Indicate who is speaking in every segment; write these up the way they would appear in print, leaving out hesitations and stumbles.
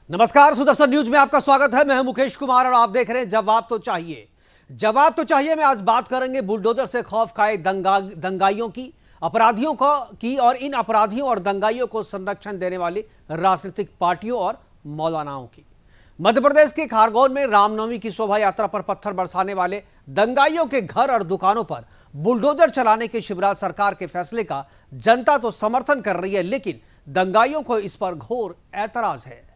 Speaker 1: नमस्कार, सुदर्शन न्यूज में आपका स्वागत है। मैं हूं मुकेश कुमार और आप देख रहे हैं जवाब तो चाहिए। जवाब तो चाहिए में आज बात करेंगे बुलडोजर से खौफ खाए दंगाइयों की, अपराधियों की और इन अपराधियों और दंगाइयों को संरक्षण देने वाली राजनीतिक पार्टियों और मौलानाओं की। मध्य प्रदेश के खारगोन में रामनवमी की शोभा यात्रा पर पत्थर बरसाने वाले दंगाइयों के घर और दुकानों पर बुलडोजर चलाने के शिवराज सरकार के फैसले का जनता तो समर्थन कर रही है, लेकिन दंगाइयों को इस पर घोर ऐतराज है।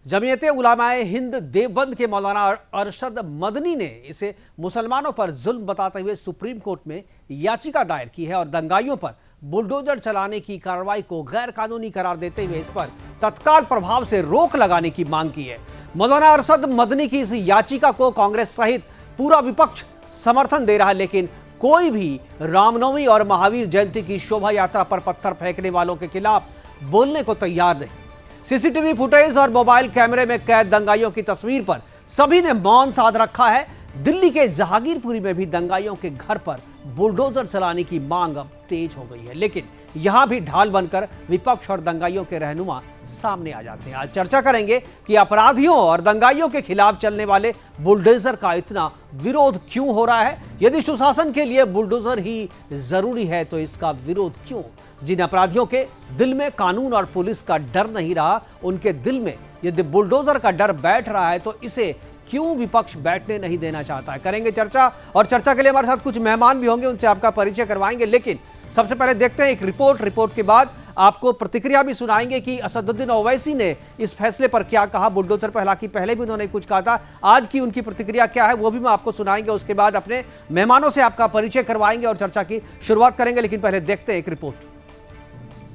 Speaker 1: जमीयते उलमाए हिंद देवबंद के मौलाना अरशद मदनी ने इसे मुसलमानों पर जुल्म बताते हुए सुप्रीम कोर्ट में याचिका दायर की है और दंगाइयों पर बुलडोजर चलाने की कार्रवाई को गैर कानूनी करार देते हुए इस पर तत्काल प्रभाव से रोक लगाने की मांग की है। मौलाना अरशद मदनी की इस याचिका को कांग्रेस सहित पूरा विपक्ष समर्थन दे रहा है, लेकिन कोई भी रामनवमी और महावीर जयंती की शोभा यात्रा पर पत्थर फेंकने वालों के खिलाफ बोलने को तैयार नहीं। सीसीटीवी फुटेज और मोबाइल कैमरे में कैद दंगाइयों की तस्वीर पर सभी ने मौन साध रखा है। दिल्ली के जहांगीरपुरी में भी दंगाइयों के घर पर बुलडोजर चलाने की मांग अब तेज हो गई है, लेकिन यहां भी ढाल बनकर विपक्ष और दंगाइयों के रहनुमा सामने आ जाते हैं। आज चर्चा करेंगे कि अपराधियों और दंगाइयों के खिलाफ चलने वाले बुलडोजर का इतना विरोध क्यों हो रहा है। यदि सुशासन के लिए बुलडोजर ही जरूरी है तो इसका विरोध क्यों। जिन अपराधियों के दिल में कानून और पुलिस का डर नहीं रहा, उनके दिल में यदि बुलडोजर का डर बैठ रहा है तो इसे क्यों विपक्ष बैठने नहीं देना चाहता है। करेंगे चर्चा, और चर्चा के लिए हमारे साथ कुछ मेहमान भी होंगे, उनसे आपका परिचय करवाएंगे। लेकिन सबसे पहले देखते हैं एक रिपोर्ट के बाद आपको प्रतिक्रिया भी सुनाएंगे कि असदुद्दीन ओवैसी ने इस फैसले पर क्या कहा। बुलडोजर पर हालांकि पहले भी उन्होंने कुछ कहा था, आज की उनकी प्रतिक्रिया क्या है वो भी मैं आपको सुनाएंगे। उसके बाद अपने मेहमानों से आपका परिचय करवाएंगे और चर्चा की शुरुआत करेंगे। लेकिन पहले देखते हैं एक रिपोर्ट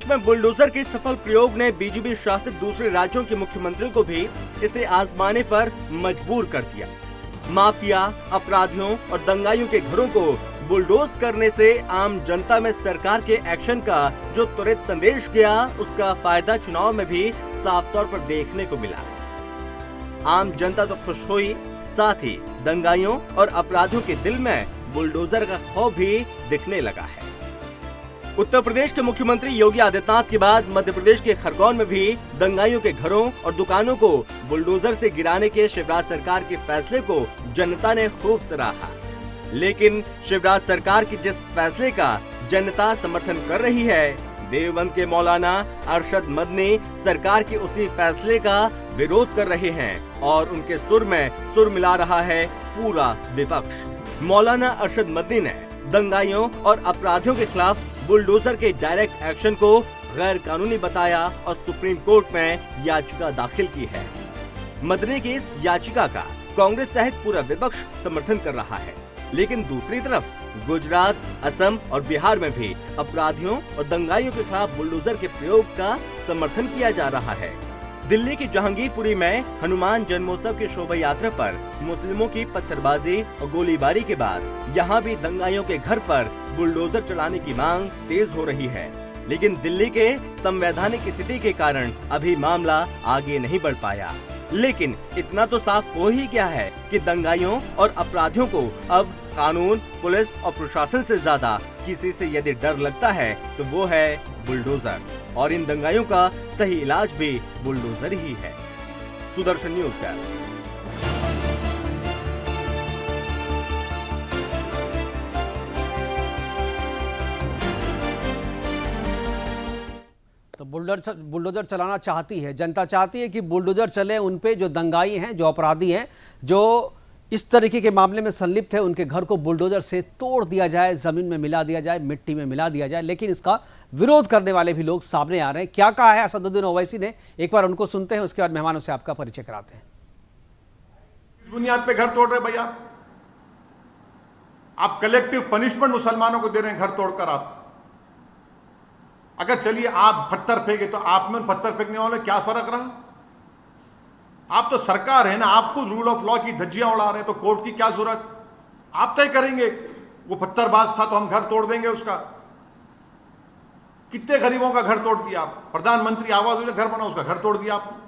Speaker 2: में बुलडोजर के सफल प्रयोग ने बीजेपी शासित दूसरे राज्यों के मुख्यमंत्रियों को भी इसे आजमाने पर मजबूर कर दिया। माफिया, अपराधियों और दंगाइयों के घरों को बुलडोज करने से आम जनता में सरकार के एक्शन का जो त्वरित संदेश गया, उसका फायदा चुनाव में भी साफ तौर पर देखने को मिला। आम जनता तो खुश हुई, साथ ही दंगाइयों और अपराधियों के दिल में बुलडोजर का खौफ भी दिखने लगा है। उत्तर प्रदेश के मुख्यमंत्री योगी आदित्यनाथ के बाद मध्य प्रदेश के खरगोन में भी दंगाइयों के घरों और दुकानों को बुलडोजर से गिराने के शिवराज सरकार के फैसले को जनता ने खूब सराहा। लेकिन शिवराज सरकार की जिस फैसले का जनता समर्थन कर रही है, देवबंद के मौलाना अरशद मदनी सरकार के उसी फैसले का विरोध कर रहे हैं और उनके सुर में सुर मिला रहा है पूरा विपक्ष। मौलाना अरशद मदनी ने दंगाइयों और अपराधियों के खिलाफ बुलडोजर के डायरेक्ट एक्शन को गैर कानूनी बताया और सुप्रीम कोर्ट में याचिका दाखिल की है। मदनी की इस याचिका का कांग्रेस सहित पूरा विपक्ष समर्थन कर रहा है, लेकिन दूसरी तरफ गुजरात, असम और बिहार में भी अपराधियों और दंगाइयों के खिलाफ बुलडोजर के प्रयोग का समर्थन किया जा रहा है। दिल्ली की जहांगीरपुरी में हनुमान जन्मोत्सव की शोभा यात्रा पर मुस्लिमों की पत्थरबाजी और गोलीबारी के बाद यहाँ भी दंगाइयों के घर पर बुलडोजर चलाने की मांग तेज हो रही है, लेकिन दिल्ली के संवैधानिक स्थिति के कारण अभी मामला आगे नहीं बढ़ पाया। लेकिन इतना तो साफ हो ही गया है कि दंगाइयों और अपराधियों को अब कानून, पुलिस और प्रशासन से ज्यादा किसी से यदि डर लगता है तो वो है बुलडोजर, और इन दंगाइयों का सही इलाज भी बुलडोजर ही है। Sudarshan news desk.
Speaker 1: तो बुलडोजर चलाना चाहती है जनता, चाहती है कि बुलडोजर चले उन पे जो दंगाई हैं, जो अपराधी हैं, जो इस तरीके के मामले में संलिप्त है, उनके घर को बुलडोजर से तोड़ दिया जाए, जमीन में मिला दिया जाए, मिट्टी में मिला दिया जाए। लेकिन इसका विरोध करने वाले भी लोग सामने आ रहे हैं। क्या कहा है असदुद्दीन ओवैसी ने, एक बार उनको सुनते हैं, उसके बाद मेहमानों से आपका परिचय कराते हैं।
Speaker 3: इस बुनियाद पे घर तोड़ रहे भैया, आप कलेक्टिव पनिशमेंट मुसलमानों को दे रहे हैं घर तोड़कर। आप अगर चलिए आप पत्थर फेंके तो आप में पत्थर फेंकने वाले क्या फर्क रहा। आप तो सरकार है ना, आप खुद रूल ऑफ लॉ की धज्जियां उड़ा रहे हैं, तो कोर्ट की क्या जरूरत। आप तय करेंगे वो पत्थरबाज था तो हम घर तोड़ देंगे उसका। कितने गरीबों का घर तोड़ दिया आप। प्रधानमंत्री आवास योजना घर बना, उसका घर तोड़ दिया आपने,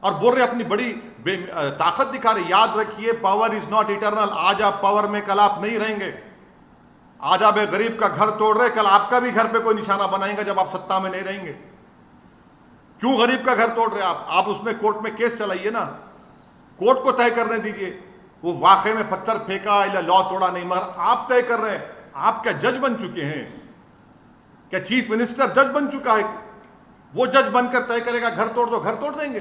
Speaker 3: और बोल रहे अपनी बड़ी ताकत दिखा रहे। याद रखिए, पावर इज नॉट इटर्नल। आज आप पावर में, कल आप नहीं रहेंगे। आज आप एक गरीब का घर तोड़ रहे, कल आपका भी घर पे कोई निशाना बनाएंगे जब आप सत्ता में नहीं रहेंगे। क्यों गरीब का घर तोड़ रहे हैं आप उसमें कोर्ट में केस चलाइए ना, कोर्ट को तय करने दीजिए वो वाकई में पत्थर फेंका या लॉ तोड़ा नहीं, मगर आप तय कर रहे हैं। आप क्या जज बन चुके हैं? क्या चीफ मिनिस्टर जज बन चुका है? वो जज बनकर तय करेगा घर तोड़ दो, घर तोड़ देंगे।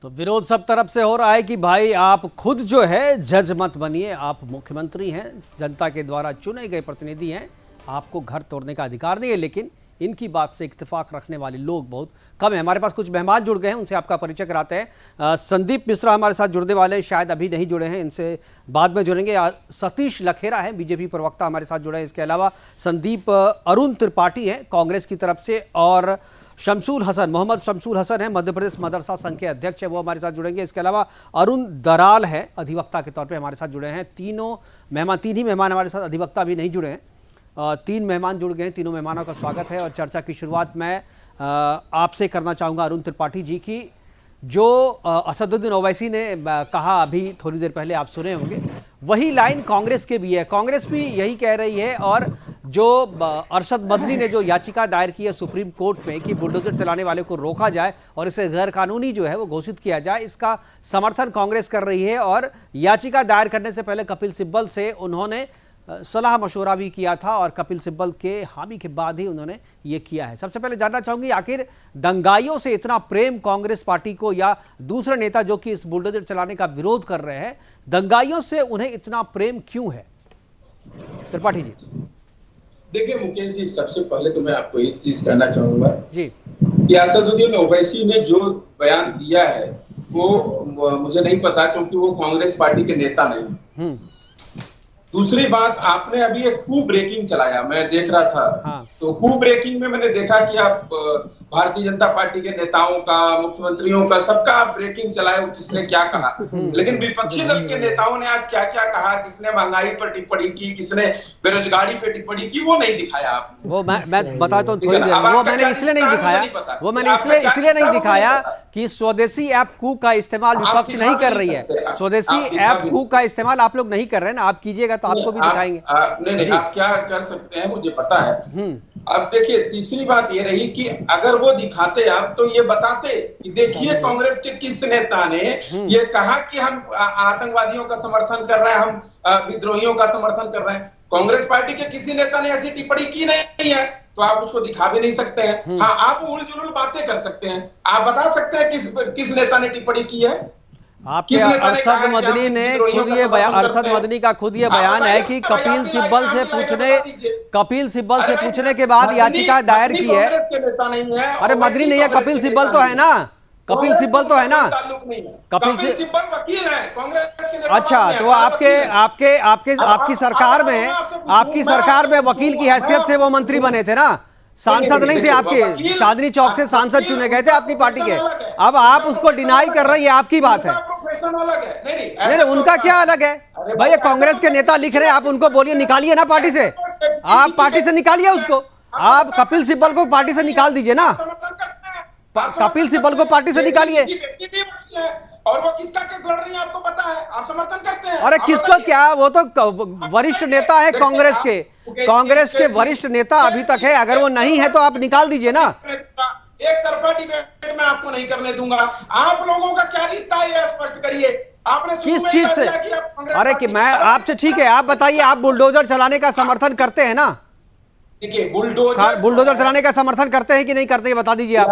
Speaker 1: तो विरोध सब तरफ से हो रहा है कि भाई आप खुद जो है जज मत बनिए, आप मुख्यमंत्री हैं, जनता के द्वारा चुने गए प्रतिनिधि हैं, आपको घर तोड़ने का अधिकार नहीं है। लेकिन इनकी बात से इत्तेफाक रखने वाले लोग बहुत कम हैं। हमारे पास कुछ मेहमान जुड़ गए हैं, उनसे आपका परिचय कराते हैं। संदीप मिश्रा हमारे साथ जुड़ने वाले हैं, शायद अभी नहीं जुड़े हैं, इनसे बाद में जुड़ेंगे। सतीश लखेरा हैं, बीजेपी प्रवक्ता हमारे साथ जुड़े हैं। इसके अलावा संदीप अरुण त्रिपाठी हैं कांग्रेस की तरफ से, और शमसूल हसन, मोहम्मद शमसूल हसन है, मध्य प्रदेश मदरसा संघ के अध्यक्ष है, वो हमारे साथ जुड़ेंगे। इसके अलावा अरुण दराल है, अधिवक्ता के तौर पे हमारे साथ जुड़े हैं। तीन ही मेहमान हमारे साथ अधिवक्ता भी नहीं जुड़े हैं। 3 मेहमान जुड़ गए हैं, तीनों मेहमानों का स्वागत है। और चर्चा की शुरुआत मैं आपसे करना चाहूँगा अरुण त्रिपाठी जी की, जो असदुद्दीन ओवैसी ने कहा अभी थोड़ी देर पहले, आप सुने होंगे, वही लाइन कांग्रेस के भी है। कांग्रेस भी यही कह रही है, और जो अरशद मदनी ने जो याचिका दायर की है सुप्रीम कोर्ट में कि बुलडोजर चलाने वाले को रोका जाए और इसे गैर कानूनी जो है वो घोषित किया जाए, इसका समर्थन कांग्रेस कर रही है। और याचिका दायर करने से पहले कपिल सिब्बल से उन्होंने सलाह मशवरा भी किया था, और कपिल सिब्बल के हामी के बाद ही उन्होंने ये किया है। सबसे पहले जानना चाहूंगी, आखिर दंगाइयों से इतना प्रेम कांग्रेस पार्टी को, या दूसरे नेता जो कि इस बुलडोजर चलाने का विरोध कर रहे हैं, दंगाइयों से उन्हें इतना प्रेम क्यों है? त्रिपाठी जी।
Speaker 4: देखिए मुकेश जी, सबसे पहले तो मैं आपको एक चीज कहना चाहूंगा
Speaker 1: जी
Speaker 4: कि असदुद्दीन ओवैसी ने जो बयान दिया है वो मुझे नहीं पता, क्योंकि वो कांग्रेस पार्टी के नेता नहीं। दूसरी बात, आपने अभी एक कू ब्रेकिंग चलाया, मैं देख रहा था। हाँ। तो कू ब्रेकिंग में मैंने देखा कि आप भारतीय जनता पार्टी के नेताओं का, मुख्यमंत्रियों का, सबका आप ब्रेकिंग चलाए, वो किसने क्या कहा। लेकिन विपक्षी दल के नेताओं ने आज क्या क्या कहा, किसने महंगाई पर टिप्पणी की, किसने बेरोजगारी पे टिप्पणी की, वो नहीं दिखाया आपने।
Speaker 1: वो मैं बताता हूँ थोड़ी देर में। वो मैंने इसलिए नहीं दिखाया, वो मैंने इसलिए नहीं दिखाया कि स्वदेशी ऐप कू का इस्तेमाल विपक्ष नहीं कर रही है। स्वदेशी ऐप कू का इस्तेमाल आप लोग नहीं कर रहे हैं ना, आप कीजिएगा तो आपको भी दिखाएंगे।
Speaker 4: नहीं, आप क्या कर सकते हैं मुझे पता है। अब देखिए, तीसरी बात ये रही कि अगर वो दिखाते आप तो ये बताते कि देखिए कांग्रेस के किस नेता ने ये कहा कि हम आतंकवादियों का समर्थन कर रहे हैं, हम विद्रोहियों का समर्थन कर रहे हैं। कांग्रेस पार्टी के किसी नेता ने ऐसी टिप्पणी की नहीं है, तो आप उसको दिखा भी नहीं सकते हैं। हाँ, आप उल जुलूल बातें कर सकते हैं, आप बता सकते हैं किस नेता ने टिप्पणी की है।
Speaker 1: आपके अरशद मदनी ने खुद ये बयान, अरशद मदनी का खुद ये बयान है कि कपिल सिब्बल से पूछने के बाद याचिका दायर की है। अरे मदनी नहीं है, कपिल सिब्बल तो है ना, कपिल सिब्बल तो है ना, कपिल सिब्बल वकील है कांग्रेस के। अच्छा, तो आपकी सरकार में वकील की हैसियत से वो मंत्री बने थे ना, सांसद नहीं थे आपके। चांदनी चौक से सांसद चुने गए थे आपकी पार्टी के। अब आप उसको डिनाई कर रही है, आपकी बात है। नहीं, उनका क्या अलग है भाई? कांग्रेस के नेता लिख रहे हैं, आप उनको बोलिए निकालिए ना पार्टी से, आप पार्टी से निकालिए उसको। आप कपिल सिब्बल को पार्टी से निकाल दीजिए ना, कपिल सिब्बल को पार्टी से निकालिए।
Speaker 4: और वो किसका केस लड़ रही है आपको पता है, आप समर्थन करते हैं।
Speaker 1: अरे किसको क्या, वो तो वरिष्ठ नेता है कांग्रेस के वरिष्ठ नेता अभी तक है। अगर वो नहीं है तो आप निकाल दीजिए ना।
Speaker 4: एक तरफा डिबेट मैं आपको नहीं करने दूंगा। आप लोगों का क्या रिश्ता है ये स्पष्ट करिए। आपने
Speaker 1: किस चीज से? अरे कि मैं आपसे, ठीक है आप बताइए, आप बुलडोजर चलाने का समर्थन करते हैं ना?
Speaker 4: देखिए, बुलडोजर
Speaker 1: चलाने का समर्थन करते हैं कि नहीं करते, बता दीजिए आप।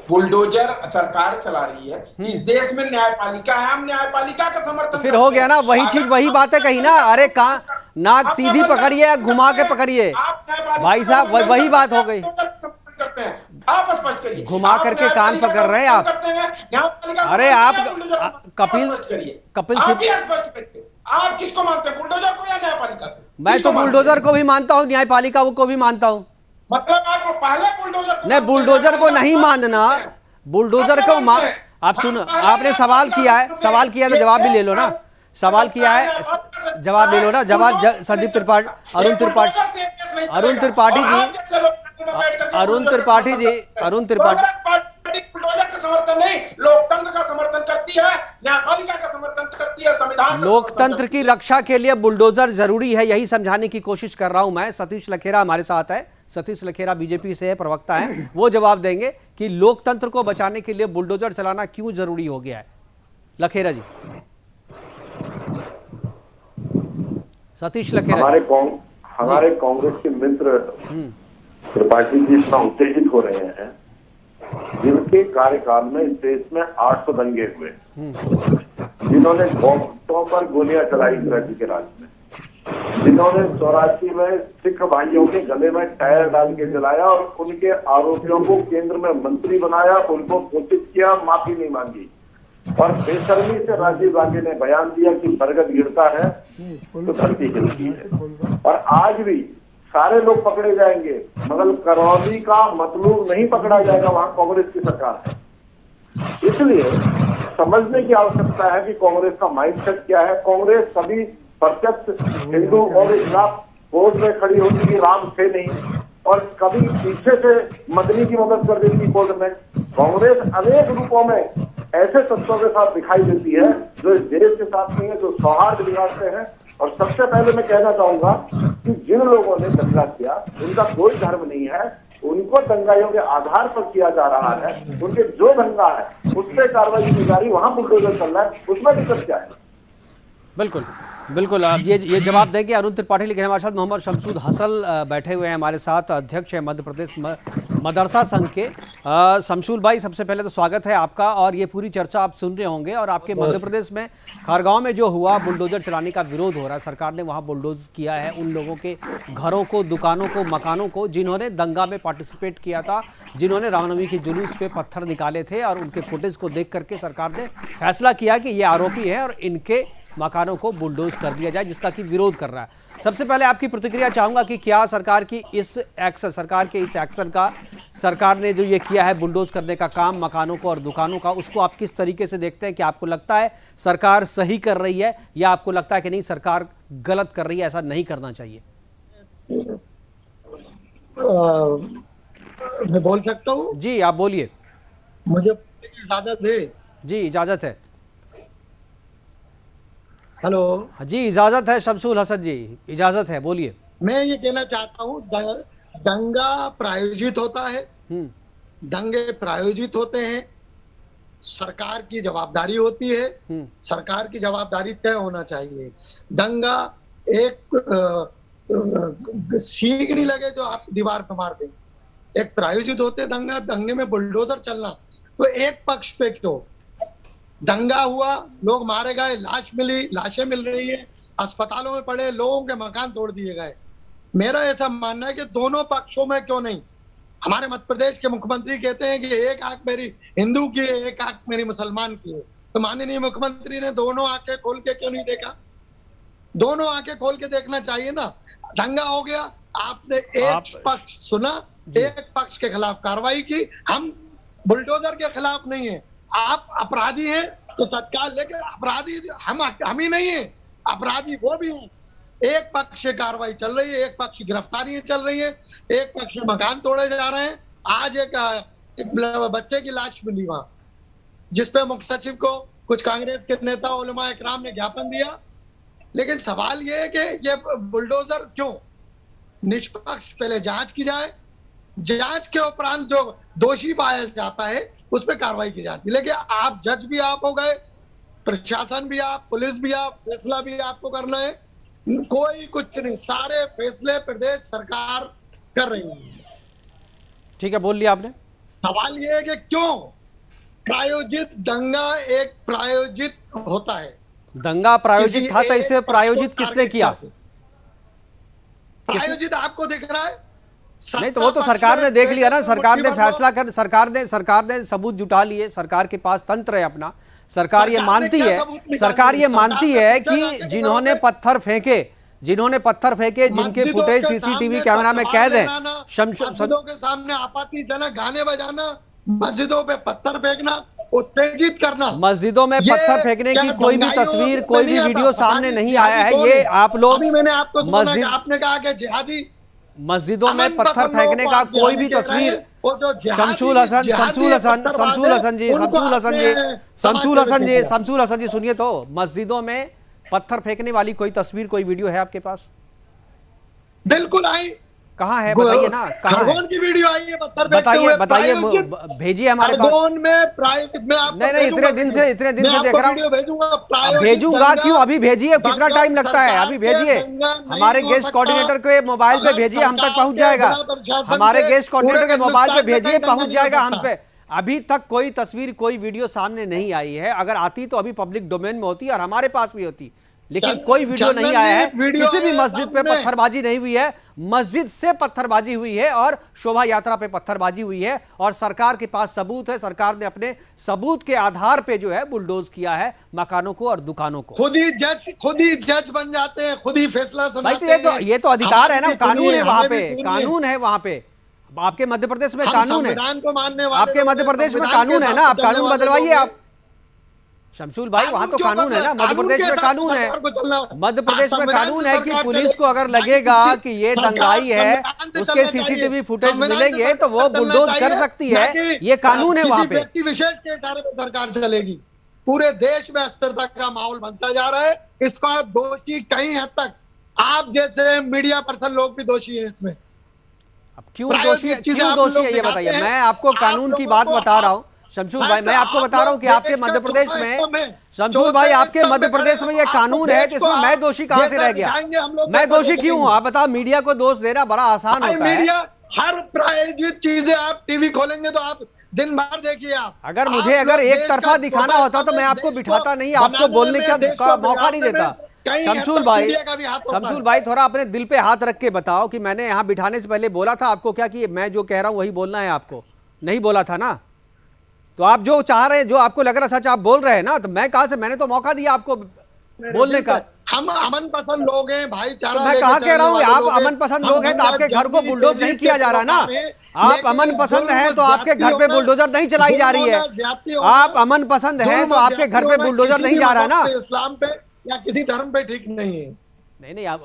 Speaker 4: बुलडोजर सरकार चला रही है, इस देश में न्यायपालिका है, हम न्यायपालिका का समर्थन।
Speaker 1: फिर हो गया ना, वही चीज वही बातें कही ना। अरे कहाँ नाक सीधी पकड़िए या घुमा के पकड़िए भाई साहब, वही बात हो गई।
Speaker 4: करते हैं आप स्पष्ट करिए,
Speaker 1: घुमा करके कान पकड़ रहे हैं आप। अरे आप कपिल
Speaker 4: स्पष्ट करिए, आप किसको मानते हैं, बुलडोजर को या न्यायपालिका को?
Speaker 1: मैं तो बुलडोजर को भी मानता हूँ, न्यायपालिका को भी मानता हूँ।
Speaker 4: मतलब आप पहले बुलडोजर को
Speaker 1: नहीं, बुलडोजर को नहीं मानना, बुलडोजर को आप सुनो, आपने सवाल किया है तो जवाब भी ले लो ना। सवाल किया है, जवाब ले लो ना। जवाब संदीप त्रिपाठी, अरुण त्रिपाठी
Speaker 4: समर्थन नहीं, लोकतंत्र का समर्थन करती है, न्यायपालिका का समर्थन करती है, संविधान।
Speaker 1: लोकतंत्र की रक्षा के लिए बुलडोजर जरूरी है, यही समझाने की कोशिश कर रहा हूं मैं। सतीश लखेरा हमारे साथ है, सतीश लखेरा बीजेपी से है, प्रवक्ता है, वो जवाब देंगे कि लोकतंत्र को बचाने के लिए बुलडोजर चलाना क्यों जरूरी हो गया है। लखेरा जी, सतीश लखेरा।
Speaker 5: हमारे कांग्रेस के मित्र त्रिपाठी जी इतना उत्तेजित हो रहे हैं, जिनके कार्यकाल में इस देश में 800 दंगे हुए, जिन्होंने वोटों पर गोलियां चलाई इंदिरा जी के राज में, जिन्होंने 84 में सिख भाइयों के गले में टायर डाल के जलाया और उनके आरोपियों को केंद्र में मंत्री बनाया, उनको घोषित किया, माफी नहीं मांगी, और बेशर्मी से राजीव गांधी ने बयान दिया कि बरगद गिरता है तो धरती हिलती है। और आज भी सारे लोग पकड़े जाएंगे मगर करौली का मतलूब नहीं पकड़ा जाएगा, वहां कांग्रेस की सरकार है। इसलिए समझने की आवश्यकता है कि कांग्रेस का माइंडसेट क्या है। कांग्रेस सभी प्रत्यक्ष हिंदू और इस्लाम कोर्ट में खड़ी होती थी, राम थे नहीं, और कभी पीछे से मदनी की मदद कर देती कोर्ट में। कांग्रेस अनेक रूपों में ऐसे तत्वों के साथ दिखाई देती है जो इस देश के साथ नहीं है, जो सौहार्द बिगाड़ते हैं। और सबसे पहले मैं कहना चाहूंगा कि जिन लोगों ने दंगा किया उनका कोई धर्म नहीं है, उनको दंगाइयों के आधार पर किया जा रहा है, उनके जो दंगा है उस पर कार्रवाई की जा रही, वहां बुलडोजर चल रहा है, उसमें दिक्कत क्या है?
Speaker 1: बिल्कुल बिल्कुल, आप ये जवाब देंगे। अरुण त्रिपाठी लिखे हमारे साथ, मोहम्मद शमसूद हसल बैठे हुए हैं हमारे साथ, अध्यक्ष है मध्य प्रदेश मदरसा संघ के। शमसूद भाई, सबसे पहले तो स्वागत है आपका, और ये पूरी चर्चा आप सुन रहे होंगे। और आपके मध्य प्रदेश में खारगांव में जो हुआ, बुलडोजर चलाने का विरोध हो रहा है, सरकार ने वहाँ बुलडोज किया है उन लोगों के घरों को, दुकानों को, मकानों को जिन्होंने दंगा में पार्टिसिपेट किया था, जिन्होंने रामनवमी के जुलूस पे पत्थर निकाले थे, और उनके फुटेज को देख करके सरकार ने फैसला किया कि ये आरोपी है और इनके मकानों को बुलडोज कर दिया जाए, जिसका कि विरोध कर रहा है। सबसे पहले आपकी प्रतिक्रिया चाहूंगा कि क्या सरकार के इस एक्शन का, सरकार ने जो ये किया है बुलडोज करने का काम मकानों को और दुकानों का, उसको आप किस तरीके से देखते हैं? कि आपको लगता है सरकार सही कर रही है, या आपको लगता है कि नहीं सरकार गलत कर रही है, ऐसा नहीं करना चाहिए?
Speaker 6: मैं बोल सकता हूँ?
Speaker 1: जी आप बोलिए।
Speaker 6: मुझे इजाजत है?
Speaker 1: जी इजाजत है।
Speaker 6: हेलो
Speaker 1: जी इजाजत है शमसूल हसन जी, इजाजत है, बोलिए।
Speaker 6: मैं ये कहना चाहता हूँ, दंगा प्रायोजित होता है, दंगे प्रायोजित होते हैं, सरकार की जवाबदारी होती है, सरकार की जवाबदारी तय होना चाहिए। दंगा एक सीख नहीं लगे जो आप दीवार पर मार दें। एक प्रायोजित होते दंगा, दंगे में बुलडोजर चलना, तो एक पक्ष पे क्यों? दंगा हुआ, लोग मारे गए, लाशें मिल रही है, अस्पतालों में पड़े लोगों के मकान तोड़ दिए गए। मेरा ऐसा मानना है कि दोनों पक्षों में क्यों नहीं। हमारे मध्य प्रदेश के मुख्यमंत्री कहते हैं कि एक आंख मेरी हिंदू की है, एक आंख मेरी मुसलमान की है, तो माननीय मुख्यमंत्री ने दोनों आंखें खोल के क्यों नहीं देखा? दोनों आंखें खोल के देखना चाहिए ना। दंगा हो गया, आपने एक पक्ष सुना, एक पक्ष के खिलाफ कार्रवाई की। हम बुलडोजर के खिलाफ नहीं है। आप अपराधी हैं तो तत्काल, लेकिन अपराधी हम ही नहीं है, अपराधी वो भी हैं। एक पक्ष से कार्रवाई चल रही है, एक पक्ष गिरफ्तारियां चल रही है, एक पक्ष मकान तोड़े जा रहे हैं। आज एक बच्चे की लाश मिली वहां, जिसपे मुख्य सचिव को कुछ कांग्रेस के नेता उलमा इकराम ने ज्ञापन दिया। लेकिन सवाल ये है कि ये बुलडोजर क्यों? निष्पक्ष पहले जांच की जाए, जांच के उपरांत जो दोषी पाया जाता है उस पर कार्रवाई की जाती है। लेकिन आप जज भी आप हो गए, प्रशासन भी आप, पुलिस भी आप, फैसला भी आपको करना है। कोई कुछ नहीं, सारे फैसले प्रदेश सरकार कर रही है।
Speaker 1: ठीक है, बोल लिया आपने।
Speaker 6: सवाल ये है कि क्यों प्रायोजित दंगा एक प्रायोजित होता है?
Speaker 1: दंगा प्रायोजित था तो इसे प्रायोजित किसने किया?
Speaker 6: प्रायोजित आपको दिख रहा है?
Speaker 1: नहीं तो वो तो सरकार ने देख लिया ना, सरकार ने फैसला कर, सरकार ने सबूत जुटा लिए, सरकार के पास तंत्र है अपना। सरकार ये मानती है कि जिन्होंने पत्थर फेंके, जिनके फुटेज सीसीटीवी कैमरा में कैद है।
Speaker 6: मस्जिदों के सामने आपत्तिजनक गाने बजाना, मस्जिदों पे पत्थर फेंकना, उत्तेजित करना,
Speaker 1: मस्जिदों में पत्थर फेंकने की कोई भी तस्वीर, कोई भी वीडियो सामने नहीं आया है। ये आप लोग,
Speaker 6: मैंने आपको मस्जिद, आपने कहा कि जिहादी,
Speaker 1: मस्जिदों में पत्थर फेंकने का कोई भी तस्वीर, शमसूल हसन जी सुनिए तो, मस्जिदों में पत्थर फेंकने वाली कोई तस्वीर, कोई वीडियो है आपके पास?
Speaker 6: बिल्कुल आई,
Speaker 1: कहाँ है बताइए ना, कहाँ है?
Speaker 6: खरगोन की वीडियो आई है, पत्थर फेंकते
Speaker 1: बताइए
Speaker 6: हुए
Speaker 1: बताइए,
Speaker 6: प्रायोजित।
Speaker 1: भेजिए हमारे पास।
Speaker 6: खरगोन में प्रायोजित, मैं आपको
Speaker 1: नहीं इतने दिन से देख रहा हूँ।
Speaker 6: भेजूंगा।
Speaker 1: भेजूंगा क्यों, अभी भेजिए, कितना टाइम लगता है, अभी भेजिए। हमारे गेस्ट कोऑर्डिनेटर के मोबाइल पे भेजिए, हम तक पहुंच जाएगा। हमारे गेस्ट कोऑर्डिनेटर के मोबाइल पे भेजिए, पहुंच जाएगा हम पे। अभी तक कोई तस्वीर, कोई वीडियो सामने नहीं आई है। अगर आती तो अभी पब्लिक डोमेन में होती और हमारे पास भी होती, लेकिन कोई वीडियो नहीं आया है। किसी भी मस्जिद पे पत्थरबाजी नहीं हुई है, मस्जिद से पत्थरबाजी हुई है और शोभा यात्रा पे पत्थरबाजी हुई है। और सरकार के पास सबूत है, सरकार ने अपने सबूत के आधार पे जो है बुलडोज किया है मकानों को और दुकानों को।
Speaker 6: खुद ही जज बन जाते हैं, खुद ही फैसला सुनाते
Speaker 1: भाई
Speaker 6: हैं।
Speaker 1: ये तो अधिकार है ना, कानून है वहां पे, कानून है वहां पे। आपके मध्य प्रदेश में कानून है,
Speaker 6: को मानने वाले
Speaker 1: आपके मध्य प्रदेश में कानून है ना, आप कानून बदलवाइए आप। शमशूल भाई वहां तो कानून है ना, मध्य प्रदेश में कानून है। मध्य प्रदेश में कानून है कि पुलिस को अगर लगेगा कि ये दंगाई है, उसके सीसीटीवी फुटेज मिलेंगे तो वो बुलडोज कर सकती है। ये कानून है वहां पे।
Speaker 6: व्यक्ति विशेष के इशारे पर सरकार चलेगी। पूरे देश में अस्थिरता का माहौल बनता जा रहा है। इसका दोषी कई हद तक आप जैसे मीडिया पर्सन लोग भी दोषी हैं इसमें।
Speaker 1: अब क्यों दोषी है ये बताइए। मैं आपको कानून की बात बता रहा हूँ शमशूल भाई, मैं आपको बता रहा हूँ कि आपके मध्य प्रदेश में, शमशूल भाई आपके मध्य प्रदेश में ये कानून है, तो इसमें मैं दोषी कहां से रह गया? मैं दोषी क्यों हूं? आप बताओ। मीडिया को दोष देना बड़ा आसान होता है।
Speaker 6: हर प्रायोजित चीजें आप टीवी खोलेंगे तो आप दिन भर देखिए। आप
Speaker 1: अगर मुझे एक तरफा दिखाना होता तो मैं आपको बिठाता नहीं, आपको बोलने का मौका नहीं देता। शमशूल भाई थोड़ा अपने दिल पे हाथ रख के बताओ कि मैंने यहाँ बिठाने से पहले बोला था आपको क्या कि मैं जो कह रहा हूँ वही बोलना है आपको? नहीं बोला था ना। तो आप जो चाह रहे हैं, जो आपको लग रहा है सच आप बोल रहे हैं ना, तो मैं कहां से, मैंने तो मौका दिया आपको बोलने का।
Speaker 6: हम अमन पसंद लोग हैं, भाईचारा।
Speaker 1: मैं कहां कह रहा हूं आप अमन पसंद लोग हैं? तो आपके घर को बुलडोज नहीं किया जा रहा ना। आप अमन पसंद हैं तो आपके घर पे बुलडोजर नहीं चलाई जा रही है। आप अमन पसंद हैं तो आपके घर पे बुलडोजर नहीं जा रहा ना।
Speaker 6: इस्लाम पे या किसी धर्म पे ठीक नहीं है।
Speaker 1: नहीं आप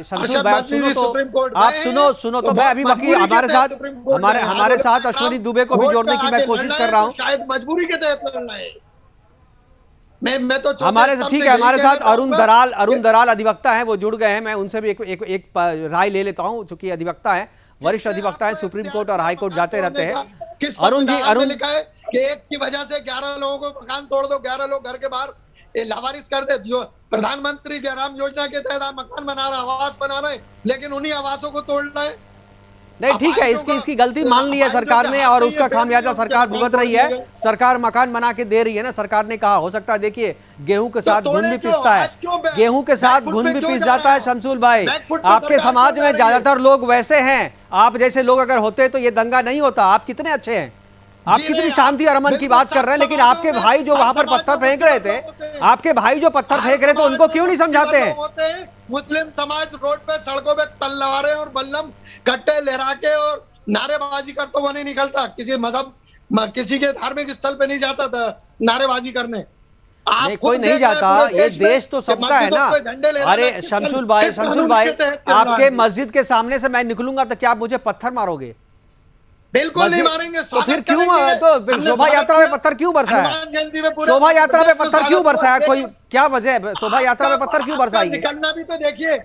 Speaker 1: शमशूल भाई सुनो तो मैं अभी वकील हमारे साथ अश्विनी दुबे को भी जोड़ने की मैं कोशिश कर रहा हूँ।
Speaker 6: शायद मजबूरी के तहत लड़ना है। मैं तो
Speaker 1: हमारे साथ ठीक है, हमारे साथ अरुण दराल अधिवक्ता हैं, वो जुड़ गए हैं। मैं उनसे भी एक राय ले लेता हूँ, चूंकि अधिवक्ता है, वरिष्ठ अधिवक्ता है, सुप्रीम कोर्ट और हाई कोर्ट जाते रहते हैं। अरुण
Speaker 6: लिखा है कि एक की वजह से 11 लोगों को मकान तोड़ दो, 11 लोग घर के बाहर लावारिस कर दे। जो प्रधानमंत्री ग्राम योजना के तहत आप मकान बना रहे, आवास बना रहे, लेकिन उन्हीं आवासों को तोड़ रहे हैं।
Speaker 1: नहीं ठीक है, इसकी गलती मान ली है सरकार ने और उसका खामियाजा सरकार भुगत रही है। सरकार मकान बना के दे रही है ना। सरकार ने कहा हो सकता है, देखिए गेहूं के साथ घुन भी पिसता है, गेहूं के साथ घुन भी पिस जाता है। शमशूल भाई आपके समाज में ज्यादातर लोग वैसे हैं, आप जैसे लोग अगर होते तो ये दंगा नहीं होता। आप कितने अच्छे हैं, आप कितनी शांति और अमन की बात कर रहे हैं, लेकिन आपके भाई जो वहां पर पत्थर फेंक रहे थे, आपके भाई जो पत्थर फेंक रहे थे उनको क्यों नहीं समझाते हैं?
Speaker 6: मुस्लिम समाज रोड पे सड़कों पे तलवारें और बल्लम कट्टे लहरा के और नारेबाजी करते हुए नहीं निकलता। किसी मजहब, किसी के धार्मिक स्थल पे नहीं जाता था नारेबाजी करने।
Speaker 1: नहीं कोई नहीं जाता, ये देश तो सबका है ना। अरे शमशूल भाई आपके मस्जिद के सामने से मैं निकलूंगा तो क्या आप मुझे पत्थर मारोगे?
Speaker 6: बिल्कुल नहीं मारेंगे।
Speaker 1: तो फिर क्यों तो शोभा यात्रा में पत्थर क्यों बरसाया? शोभा यात्रा में पत्थर क्यों बरसाया? कोई क्या वजह है? शोभा यात्रा में पत्थर क्यों बरसाई?
Speaker 6: निकलना भी तो देखिए,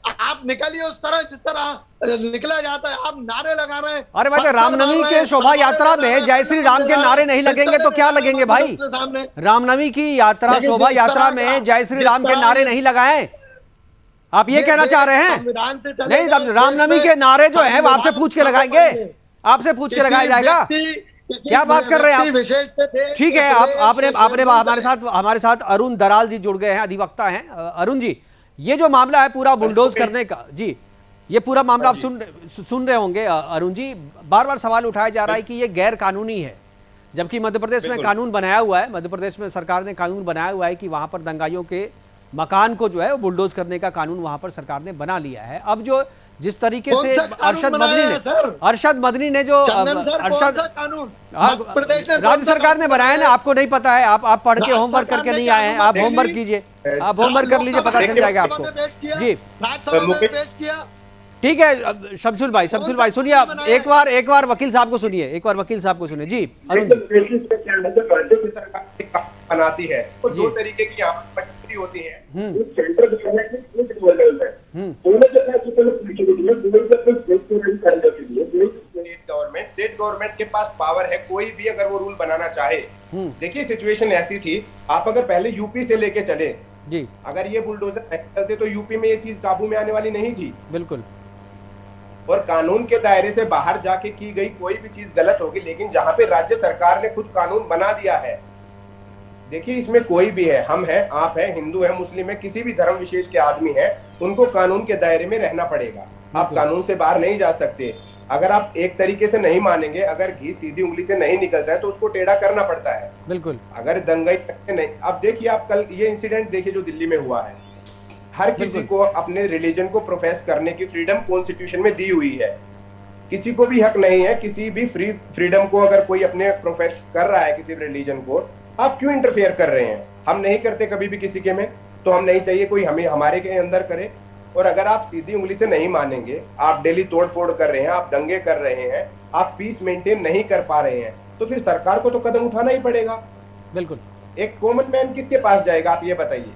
Speaker 6: आप निकलिए उस तरह जिस तरह निकला जाता है। आप नारे लगा रहे हैं।
Speaker 1: अरे भाई रामनवमी के शोभा यात्रा में जय श्री राम के नारे नहीं लगेंगे तो क्या लगेंगे भाई? रामनवमी की यात्रा, शोभा यात्रा में जय श्री राम के नारे नहीं लगाए? आप ये कहना चाह रहे हैं? नहीं, रामनवमी के नारे जो है वो आपसे पूछ के लगाएंगे, आपसे पूछ के लगाया जाएगा? क्या बात कर रहे हैं आप? ठीक है, आपने हमारे साथ अरुण दराल जी जुड़ गए हैं, अधिवक्ता हैं। अरुण जी, ये जो मामला है पूरा बुलडोज करने का, जी ये पूरा मामला आप सुन रहे होंगे अरुण जी। बार बार सवाल उठाया जा रहा है कि ये गैर कानूनी है, जबकि मध्य प्रदेश में कानून बनाया हुआ है। मध्य प्रदेश में सरकार ने कानून बनाया हुआ है कि वहां पर दंगाइयों के मकान को जो है वो बुलडोज करने का कानून वहां पर सरकार ने बना लिया है। अब जो जिस तरीके से अरशद मदनी ने जो राज्य सरकार ने बनाया ना, आपको नहीं पता है? आप पढ़ के होमवर्क करके नहीं आए हैं। आप होमवर्क कीजिए, आप होमवर्क कर लीजिए, पता चल जाएगा आपको। जी ठीक है शमशूल भाई सुनिए, एक बार वकील साहब को सुनिए, जी अरुण जी।
Speaker 7: सरकार बनाती है तो दो तरीके की होती है। स्टेट गवर्नमेंट के पास पावर है, कोई भी अगर वो रूल बनाना चाहे। देखिए सिचुएशन ऐसी थी, आप अगर पहले यूपी से लेके चले
Speaker 1: जी,
Speaker 7: अगर ये बुलडोजर नहीं चलते तो यूपी में ये चीज काबू में आने वाली नहीं थी।
Speaker 1: बिल्कुल।
Speaker 7: और कानून के दायरे से बाहर जाके की गई कोई भी चीज गलत होगी, लेकिन जहां पे राज्य सरकार ने खुद कानून बना दिया है, देखिए इसमें कोई भी है, हम हैं, आप हैं, हिंदू है, मुस्लिम है, किसी भी धर्म विशेष के आदमी है, उनको कानून के दायरे में रहना पड़ेगा। आप कानून से बाहर नहीं जा सकते। अगर आप एक तरीके से नहीं मानेंगे, अगर घी सीधी उंगली से नहीं निकलता है तो उसको टेढ़ा करना पड़ता है।
Speaker 1: बिल्कुल।
Speaker 7: अगर दंगाई नहीं, अब देखिए आप कल ये इंसिडेंट देखिए जो दिल्ली में हुआ है, हर किसी को अपने रिलीजन को प्रोफेस करने की फ्रीडम कॉन्स्टिट्यूशन में दी हुई है। किसी को भी हक नहीं है किसी भी फ्रीडम को, अगर कोई अपने प्रोफेस कर रहा है किसी रिलीजन को, आप क्यों इंटरफेयर कर रहे हैं? हम नहीं करते कभी भी किसी के में, तो हम नहीं चाहिए कोई हमें हमारे के अंदर करे। और अगर आप सीधी उंगली से नहीं मानेंगे, आप डेली तोड़ फोड़ कर रहे हैं, आप दंगे कर रहे हैं, आप पीस मेंटेन नहीं कर पा रहे हैं, तो फिर सरकार को तो कदम उठाना ही पड़ेगा।
Speaker 1: बिल्कुल।
Speaker 7: एक कॉमन मैन किसके पास जाएगा, आप ये बताइए?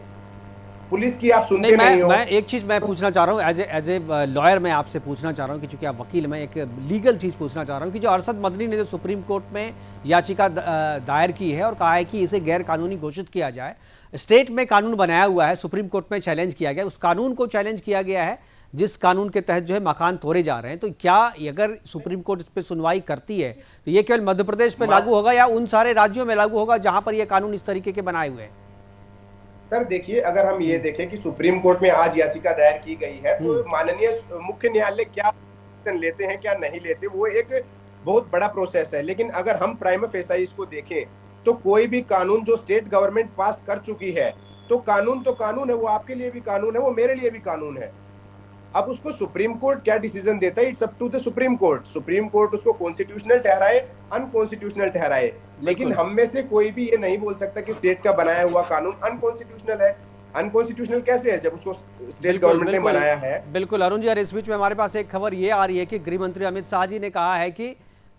Speaker 7: पुलिस की आप सुनते नहीं हो।
Speaker 1: मैं एक चीज मैं पूछना चाह रहा हूँ एज ए लॉयर, मैं आपसे पूछना चाह रहा हूँ कि चूंकि आप वकील, मैं एक लीगल चीज पूछना चाह रहा हूँ कि जो अरशद मदनी ने जो सुप्रीम कोर्ट में याचिका दायर की है और कहा है कि इसे गैर कानूनी घोषित किया जाए, स्टेट में कानून बनाया हुआ है, सुप्रीम कोर्ट में चैलेंज किया गया, उस कानून को चैलेंज किया गया है जिस कानून के तहत जो है मकान तोड़े जा रहे हैं, तो क्या अगर सुप्रीम कोर्ट इस पर सुनवाई करती है तो ये केवल मध्य प्रदेश में लागू होगा या उन सारे राज्यों में लागू होगा जहां पर ये कानून इस तरीके के बनाए हुए हैं?
Speaker 7: सर देखिए, अगर हम ये देखें कि सुप्रीम कोर्ट में आज याचिका दायर की गई है, तो माननीय मुख्य न्यायालय क्या एक्शन लेते हैं क्या नहीं लेते, वो एक बहुत बड़ा प्रोसेस है। लेकिन अगर हम प्राइमा फेसाई इसको देखें तो कोई भी कानून जो स्टेट गवर्नमेंट पास कर चुकी है, तो कानून है, वो आपके लिए भी कानून है, वो मेरे लिए भी कानून है। अब उसको सुप्रीम कोर्ट क्या डिसीजन देता है, it's up to the supreme court. Supreme court उसको कॉन्स्टिट्यूशनल ठहराए, अनकॉन्स्टिट्यूशनल ठहराए, लेकिन हम में से कोई भी ये नहीं बोल सकता कि स्टेट का बनाया हुआ कानून अनकॉन्स्टिट्यूशनल है। अनकॉन्स्टिट्यूशनल कैसे है जब उसको स्टेट गवर्नमेंट ने बनाया है?
Speaker 1: बिल्कुल अरुण जी, और इस बीच में हमारे पास एक खबर ये आ रही है कि गृह मंत्री अमित शाह जी ने कहा है कि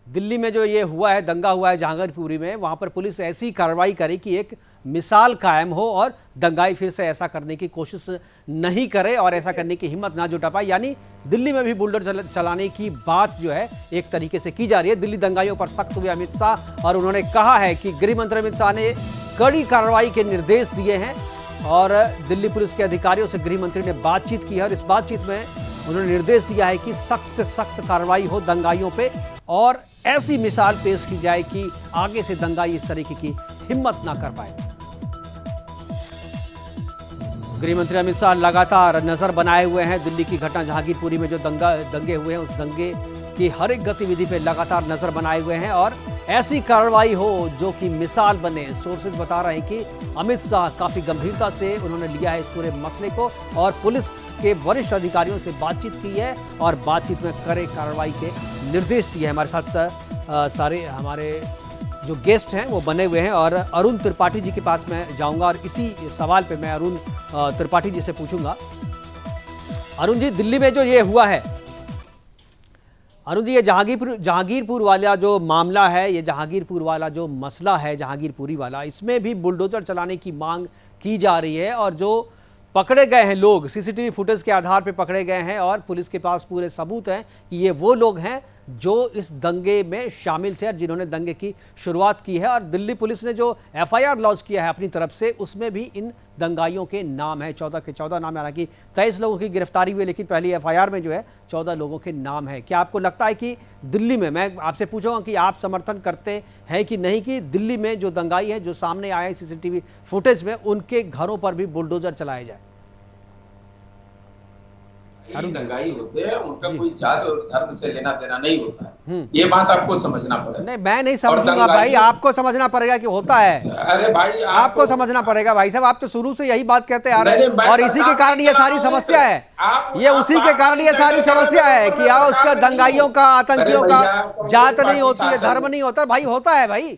Speaker 1: दिल्ली में जो ये हुआ है, दंगा हुआ है जहांगीरपुरी में, वहां पर पुलिस ऐसी कार्रवाई करे कि एक मिसाल कायम हो और दंगाई फिर से ऐसा करने की कोशिश नहीं करे और ऐसा करने की हिम्मत ना जुटा पाए। यानी दिल्ली में भी बुलडोजर चलाने की बात जो है एक तरीके से की जा रही है। दिल्ली दंगाइयों पर सख्त हुए अमित शाह और उन्होंने कहा है कि गृह मंत्री अमित शाह ने कड़ी कार्रवाई के निर्देश दिए हैं और दिल्ली पुलिस के अधिकारियों से गृह मंत्री ने बातचीत की है और इस बातचीत में उन्होंने निर्देश दिया है कि सख्त से सख्त कार्रवाई हो दंगाइयों पे और ऐसी मिसाल पेश की जाए कि आगे से दंगाई इस तरीके की हिम्मत ना कर पाए। गृह मंत्री अमित शाह लगातार नजर बनाए हुए हैं दिल्ली की घटना जहांगीरपुरी में जो दंगे हुए हैं, उस दंगे की हर एक गतिविधि पे लगातार नजर बनाए हुए हैं और ऐसी कार्रवाई हो जो कि मिसाल बने। सोर्सेज बता रहे हैं कि अमित शाह काफी गंभीरता से उन्होंने लिया है इस पूरे मसले को और पुलिस के वरिष्ठ अधिकारियों से बातचीत की है और बातचीत में कड़े कार्रवाई के निर्देश दिए हैं। हमारे साथ सारे हमारे जो गेस्ट हैं वो बने हुए हैं और अरुण त्रिपाठी जी के पास मैं जाऊंगा और इसी सवाल पे मैं अरुण त्रिपाठी जी से पूछूंगा। अरुण जी, दिल्ली में जो ये हुआ है, अरुण जी, ये जहांगीरपुर वाला जो मामला है, ये जहांगीरपुर वाला जो मसला है, जहांगीरपुरी वाला, इसमें भी बुलडोजर चलाने की मांग की जा रही है और जो पकड़े गए हैं लोग सीसीटीवी फुटेज के आधार पर पकड़े गए हैं और पुलिस के पास पूरे सबूत हैं कि ये वो लोग हैं जो इस दंगे में शामिल थे और जिन्होंने दंगे की शुरुआत की है। और दिल्ली पुलिस ने जो एफआईआर लॉन्च किया है अपनी तरफ से, उसमें भी इन दंगाइयों के नाम है, 14 के 14 नाम है। हालांकि 23 लोगों की गिरफ्तारी हुई, लेकिन पहली एफआईआर में जो है 14 लोगों के नाम है। क्या आपको लगता है कि दिल्ली में, मैं आपसे पूछूंगा कि आप समर्थन करते हैं कि नहीं कि दिल्ली में जो दंगाई है, जो सामने आए हैं सीसीटीवी फुटेज में, उनके घरों पर भी बुलडोजर चलाए जाए?
Speaker 4: दंगाई होते हैं, उनका कोई जात और धर्म से लेना देना नहीं होता है, ये बात आपको समझना पड़ेगा।
Speaker 1: नहीं, मैं नहीं समझूंगा भाई, आपको समझना पड़ेगा कि होता है।
Speaker 4: अरे भाई,
Speaker 1: आपको समझना पड़ेगा भाई साहब, आप तो शुरू से यही बात कहते आ रहे हैं और इसी के कारण ये सारी समस्या है। ये उसी के कारण ये सारी समस्या है कि यार उसका दंगाइयों का, आतंकियों का जात नहीं होती है, धर्म नहीं होता। भाई होता है भाई,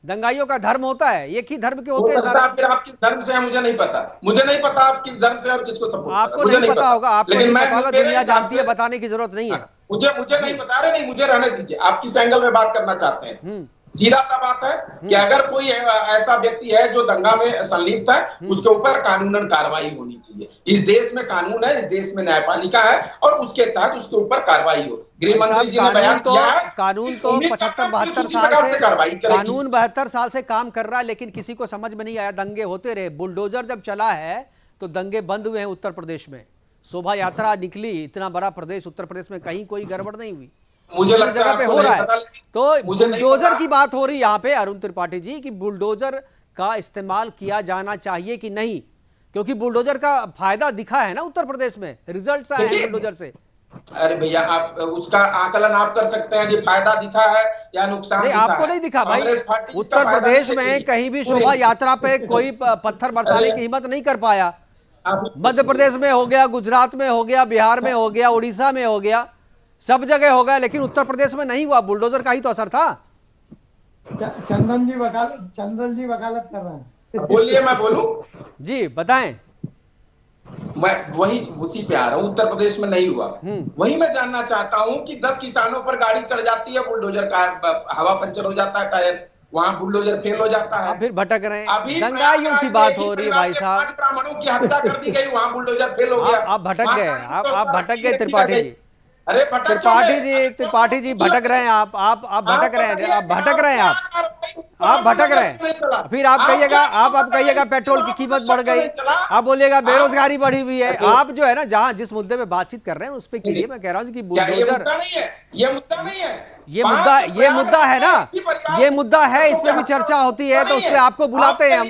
Speaker 1: दंगाइयों का धर्म होता है, एक ही धर्म के होते हैं।
Speaker 4: फिर आप किस धर्म से हैं मुझे नहीं पता, आप किस धर्म से और किसको सपोर्ट।
Speaker 1: आपको नहीं पता होगा, आपको नहीं पता होगा, दुनिया जानती है, बताने की जरूरत नहीं है।
Speaker 4: मुझे नहीं बता रहे, नहीं मुझे रहने दीजिए, आप किस एंगल में बात करना चाहते हैं। सीधा सा बात है कि अगर कोई ऐसा व्यक्ति है जो दंगा में संलिप्त है, उसके ऊपर कानूनन कार्रवाई होनी चाहिए। इस देश में कानून है, इस देश में न्यायपालिका है और उसके तहत उसके ऊपर कार्रवाई हो। गृह मंत्री जी ने बयान दिया है,
Speaker 1: कानून तो 75-72 साल से कानून 72 साल से काम कर रहा है, लेकिन किसी को समझ में नहीं आया। दंगे होते रहे, बुलडोजर जब चला है तो दंगे बंद हुए हैं। उत्तर प्रदेश में शोभा यात्रा निकली, इतना बड़ा प्रदेश उत्तर प्रदेश में, कहीं कोई गड़बड़ नहीं हुई।
Speaker 4: मुझे लगता
Speaker 1: जगह पे हो रहा है। तो बुलडोजर की बात हो रही है यहाँ पे अरुण त्रिपाठी जी कि बुलडोजर का इस्तेमाल किया जाना चाहिए कि नहीं, क्योंकि बुलडोजर का फायदा दिखा है ना उत्तर प्रदेश में, रिजल्ट आए हैं बुलडोजर से।
Speaker 4: अरे भैया, आप उसका आकलन आप कर सकते हैं कि फायदा दिखा है या नुकसान दिखा है।
Speaker 1: आपको नहीं दिखा भाई। उत्तर प्रदेश में कहीं भी शोभा यात्रा पे कोई पत्थर बरसाने की हिम्मत नहीं कर पाया। मध्य प्रदेश में हो गया, गुजरात में हो गया, बिहार में हो गया, उड़ीसा में हो गया, सब जगह हो गया, लेकिन उत्तर प्रदेश में नहीं हुआ। बुलडोजर का ही तो असर था।
Speaker 6: चंदन जी वकालत कर रहे हैं।
Speaker 4: बोलिए, मैं बोलूं?
Speaker 1: जी बताएं।
Speaker 4: मैं वही उसी पे आ रहा हूँ। उत्तर प्रदेश में नहीं हुआ, वही मैं जानना चाहता हूँ कि 10 किसानों पर गाड़ी चढ़ जाती है, बुलडोजर का हवा पंचर हो जाता है टायर, वहाँ बुलडोजर फेल हो जाता है,
Speaker 1: फिर भटक रहे हैं।
Speaker 4: अभी
Speaker 1: दंगाइयों की बात हो रही है भाई साहब।
Speaker 4: 5 ब्राह्मणों की हत्या कर दी गई, वहाँ बुलडोजर फेल हो गया।
Speaker 1: आप भटक गए, आप भटक गए त्रिपाठी जी।
Speaker 4: अरे
Speaker 1: त्रिपाठी जी भटक रहे हैं आप भटक रहे हैं, आप भटक रहे हैं। फिर आप कहिएगा पेट्रोल की कीमत बढ़ गई, आप बोलिएगा बेरोजगारी बढ़ी हुई है। आप जो है ना, जहां जिस मुद्दे पे बातचीत कर रहे हैं उस पे कीजिए। मैं कह रहा हूं कि बुलडोजर
Speaker 4: ये मुद्दा नहीं है,
Speaker 1: ये मुद्दा है ना, ये मुद्दा है, इस पे भी चर्चा होती है, तो उस पे आपको बुलाते हैं हम।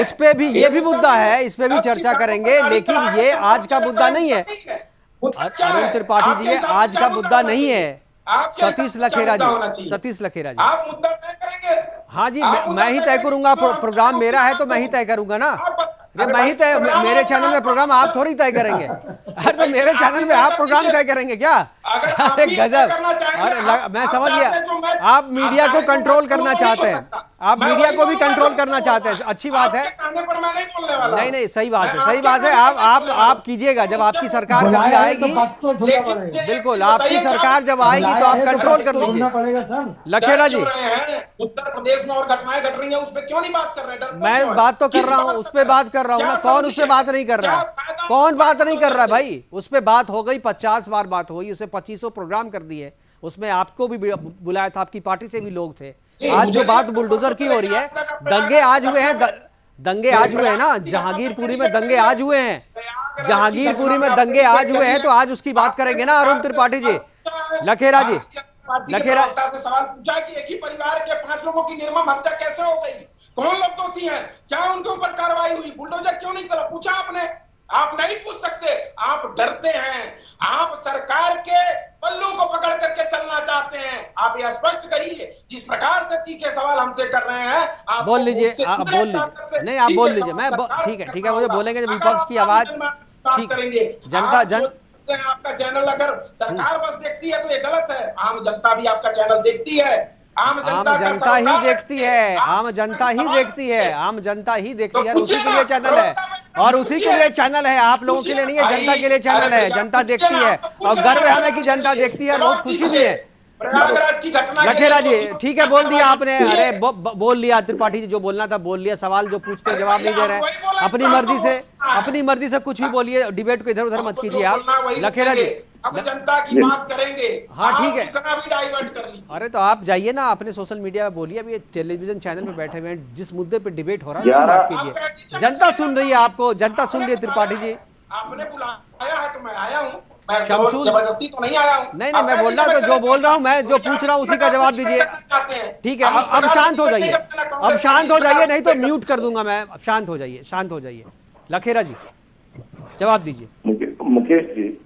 Speaker 1: उस पे भी ये भी मुद्दा है, इस पे भी चर्चा करेंगे, लेकिन ये आज का मुद्दा नहीं है अरुण त्रिपाठी जी। ये आज का मुद्दा नहीं है। सतीश लखेरा जी
Speaker 4: आप मुद्दा तय करेंगे?
Speaker 1: हाँ जी, मैं ही तय करूंगा। प्रोग्राम मेरा है तो मैं ही तय करूंगा ना। मैं ही तय, मेरे चैनल में प्रोग्राम आप थोड़ी तय करेंगे। अरे तो मेरे चैनल में आप प्रोग्राम तय करेंगे क्या? अरे गजब। अरे मैं समझ गया, आप मीडिया को कंट्रोल करना चाहते हैं, आप मीडिया को भी कंट्रोल करना चाहते हैं। अच्छी बात है। नहीं, सही बात है। आप कीजिएगा, जब आपकी सरकार कभी आएगी, बिल्कुल आपकी सरकार जब आएगी तो आप कंट्रोल कर लीजिए। लखेड़ा जी,
Speaker 4: उत्तर प्रदेश में और घटनाएं घट रही हैं, उस पर क्यों नहीं बात कर रहे हैं?
Speaker 1: मैं बात तो कर रहा हूँ, उस पे बात कर रहा हूँ ना। कौन उस पे बात नहीं कर रहा है? कौन बात नहीं कर रहा है भाई? उस पे बात हो गई, 50 बार बात हुई, उसे 2500 प्रोग्राम कर दिए। उसमें आपको भी बुलाया था, आपकी पार्टी से भी लोग थे। आज जो बात बुलडोजर की हो रही है, दंगे आज हुए हैं ना, जहांगीरपुरी में दंगे आज हुए हैं, तो आज उसकी बात करेंगे ना अरुण त्रिपाठी जी। लखेरा जी,
Speaker 4: से सवाल पूछा कि एक ही परिवार के 5 लोगों की निर्मम हत्या कैसे हो गई, कौन लोग दोषी हैं, क्या उनके ऊपर कार्रवाई हुई, बुलडोजर क्यों नहीं चला, पूछा आपने? आप नहीं पूछ सकते, आप डरते हैं, आप सरकार के पल्लों को पकड़ करके चलना चाहते हैं। आप यह स्पष्ट करिए, जिस प्रकार से तीखे सवाल हमसे कर रहे हैं, आप
Speaker 1: बोल लीजिए। नहीं, आप बोल लीजिए। मैं ठीक है, मुझे बोलेंगे जब विपक्ष की आवाज ठीक करेंगे।
Speaker 4: आपका चैनल अगर सरकार बस देखती है तो ये गलत है। आम जनता भी आपका चैनल देखती है। आम जनता ही देखती है। उसी के लिए चैनल है, और उसी के लिए चैनल है, आप लोगों के लिए नहीं है, जनता के लिए चैनल है। जनता देखती है और गर्व है हमें कि जनता देखती है, बहुत खुशी भी है। प्रयागराज की घटना, लखेरा जी ठीक है, बोल दिया आपने। अरे बोल लिया, त्रिपाठी जी जो बोलना था बोल लिया। सवाल जो पूछते हैं जवाब नहीं दे रहे, अपनी मर्जी से कुछ भी बोलिए, डिबेट को इधर उधर मत कीजिए आप। लखेरा जी, अब जनता की बात करेंगे।
Speaker 1: हाँ ठीक है,
Speaker 4: भी डाइवर्ट कर लीजिए।
Speaker 1: अरे तो आप जाइए ना अपने सोशल मीडिया पे बोलिए। अभी टेलीविजन चैनल पे बैठे हुए हैं, जिस मुद्दे पे डिबेट हो रहा है बात कीजिए। जनता सुन रही है आपको, जनता सुन रही है। त्रिपाठी जी,
Speaker 4: आपने बुलाया है तो मैं आया हूँ,
Speaker 1: शमशूल
Speaker 4: जबरदस्ती तो नहीं आया हूँ।
Speaker 1: नहीं, मैं बोल रहा हूँ, जो बोल रहा हूँ मैं, जो पूछ रहा हूँ उसी का जवाब दीजिए। ठीक है, अब शांत हो जाइए, नहीं तो म्यूट कर दूंगा मैं। अब शांत हो जाइए। लखेरा जी जवाब दीजिए।
Speaker 5: मुकेश